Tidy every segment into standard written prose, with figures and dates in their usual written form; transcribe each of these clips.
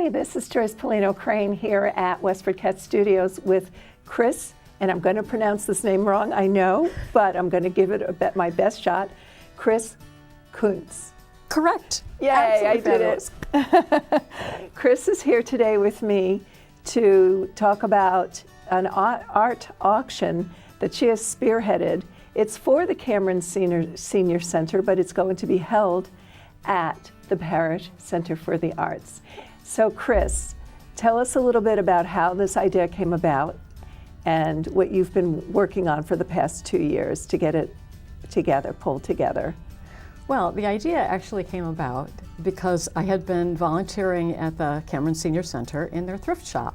Hi, this is Joyce Polino Crane here at WestfordCAT Studios with Chris, and I'm going to pronounce this name wrong, I know, but I'm going to give it my best shot. Chris Kuntz. Correct. Yay, I did it. Chris is here today with me to talk about an art auction that she has spearheaded. It's for the Cameron Senior Center, but it's going to be held at the Parish Center for the Arts. So Chris, tell us a little bit about how this idea came about and what you've been working on for the past 2 years to get it together, pulled together. Well, the idea actually came about because I had been volunteering at the Cameron Senior Center in their thrift shop.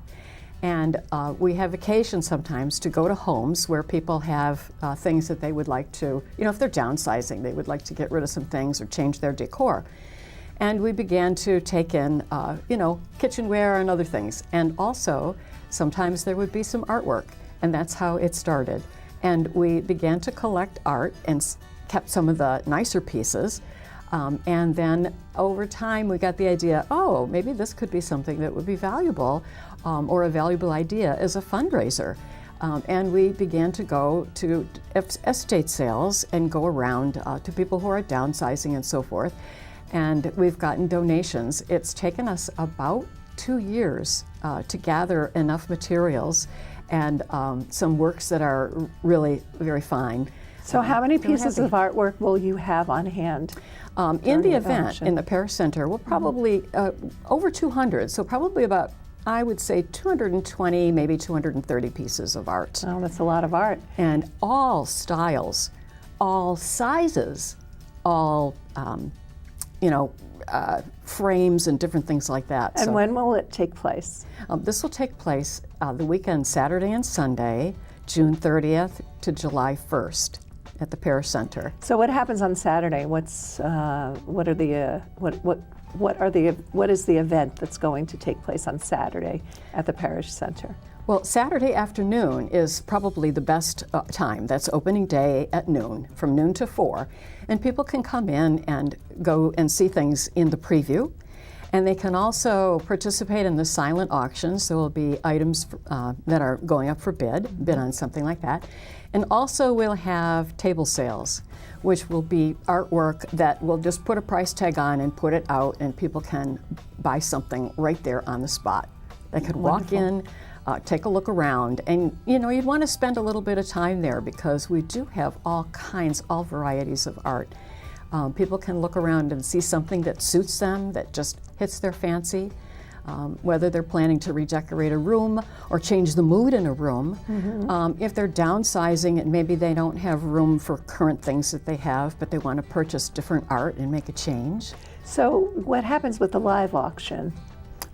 And we have occasions sometimes to go to homes where people have things that they would like to, if they're downsizing, they would like to get rid of some things or change their decor. And we began to take in, kitchenware and other things. And also, sometimes there would be some artwork, and that's how it started. And we began to collect art and kept some of the nicer pieces. And then over time, we got the idea, maybe this could be something that would be valuable or a valuable idea as a fundraiser. And we began to go to estate sales and go around to people who are downsizing and so forth. And we've gotten donations. It's taken us about 2 years to gather enough materials and some works that are really very fine. So how many pieces of artwork will you have on hand? In the event, auction? In the Parish Center, we'll probably, over 200, so probably about, I would say 220, maybe 230 pieces of art. Oh, that's a lot of art. And all styles, all sizes, all, frames and different things like that. And when will it take place? This will take place the weekend, Saturday and Sunday, June 30th to July 1st. At the Parish Center. So what happens on Saturday? What is the event that's going to take place on Saturday at the Parish Center? Well, Saturday afternoon is probably the best time. That's opening day at noon, from noon to 4. And people can come in and go and see things in the preview. And they can also participate in the silent auctions. There will be items that are going up for bid on something like that. And also we'll have table sales, which will be artwork that we'll just put a price tag on and put it out, and people can buy something right there on the spot. They could walk in, take a look around, and you'd want to spend a little bit of time there because we do have all varieties of art. People can look around and see something that suits them, that just hits their fancy, whether they're planning to redecorate a room or change the mood in a room. Mm-hmm. If they're downsizing and maybe they don't have room for current things that they have, but they want to purchase different art and make a change. So what happens with the live auction?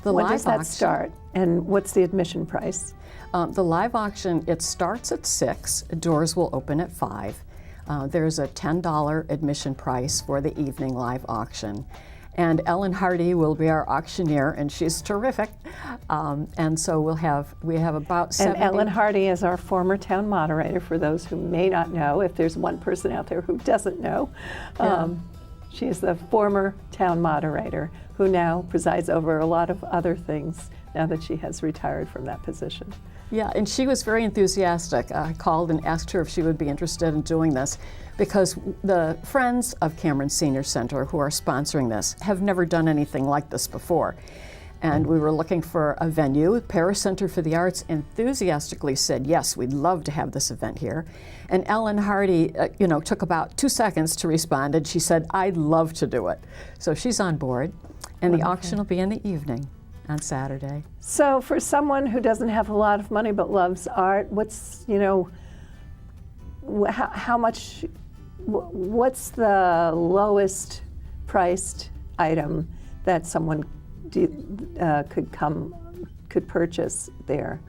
When does that start, and what's the admission price? The live auction, it starts at 6, doors will open at 5. There's a $10 admission price for the evening live auction. And Ellen Hardy will be our auctioneer, and she's terrific. And so we have about 70. And Ellen Hardy is our former town moderator, for those who may not know, if there's one person out there who doesn't know. She is the former town moderator who now presides over a lot of other things now that she has retired from that position. Yeah, and she was very enthusiastic. I called and asked her if she would be interested in doing this because the Friends of Cameron Senior Center who are sponsoring this have never done anything like this before. And we were looking for a venue. Parish Center for the Arts enthusiastically said, yes, we'd love to have this event here. And Ellen Hardy, took about 2 seconds to respond, and she said, I'd love to do it. So she's on board, and the auction will be in the evening on Saturday. So for someone who doesn't have a lot of money but loves art, what's the lowest priced item that someone could purchase there?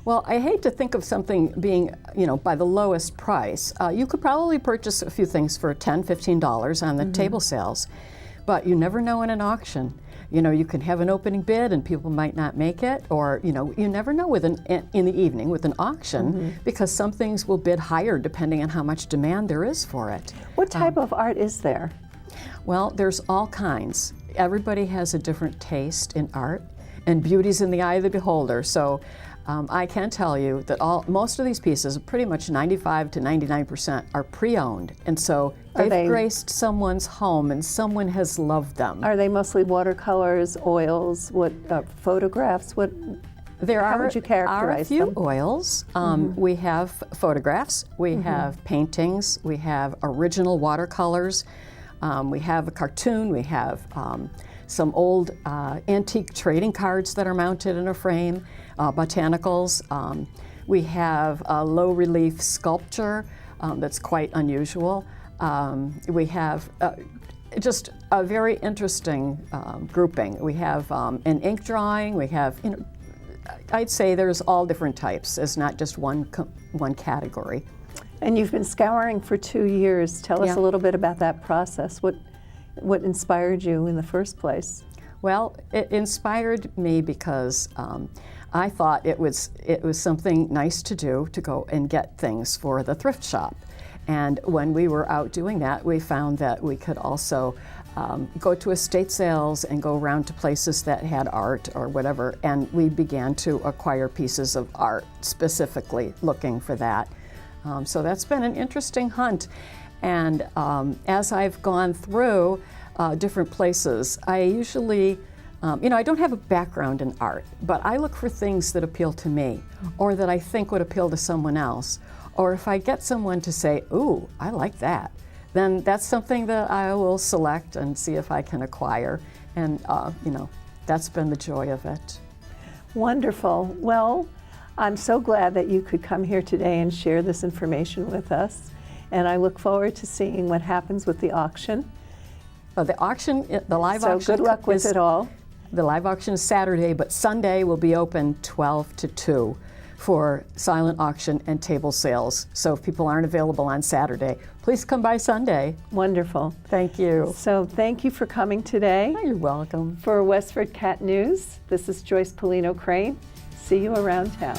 Well, I hate to think of something being, by the lowest price. You could probably purchase a few things for $10, $15 on the table sales, but you never know in an auction. You can have an opening bid and people might not make it, or you never know in the evening with an auction because some things will bid higher depending on how much demand there is for it. What type of art is there? Well, there's all kinds. Everybody has a different taste in art, and beauty's in the eye of the beholder. So I can tell you that most of these pieces, pretty much 95 to 99%, are pre-owned, and so they've graced someone's home, and someone has loved them. Are they mostly watercolors, oils, what photographs? How would you characterize them? There are a few oils. We have photographs. We have paintings. We have original watercolors. We have a cartoon. We have some old antique trading cards that are mounted in a frame. Botanicals. We have a low relief sculpture that's quite unusual. We have just a very interesting grouping. We have an ink drawing. We have, I'd say there's all different types. It's not just one category. And you've been scouring for 2 years. Tell us a little bit about that process. What inspired you in the first place? Well, it inspired me because I thought it was something nice to do, to go and get things for the thrift shop. And when we were out doing that, we found that we could also go to estate sales and go around to places that had art or whatever, and we began to acquire pieces of art specifically looking for that. So that's been an interesting hunt. And as I've gone through different places, I usually, I don't have a background in art, but I look for things that appeal to me or that I think would appeal to someone else. Or if I get someone to say, ooh, I like that, then that's something that I will select and see if I can acquire. And, that's been the joy of it. Wonderful. Well, I'm so glad that you could come here today and share this information with us. And I look forward to seeing what happens with the auction. Well, the live auction. So good luck with it all. The live auction is Saturday, but Sunday will be open 12 to 2 for silent auction and table sales. So if people aren't available on Saturday, please come by Sunday. Wonderful. Thank you. So thank you for coming today. You're welcome. For WestfordCAT News, this is Joyce Polino Crane. See you around town.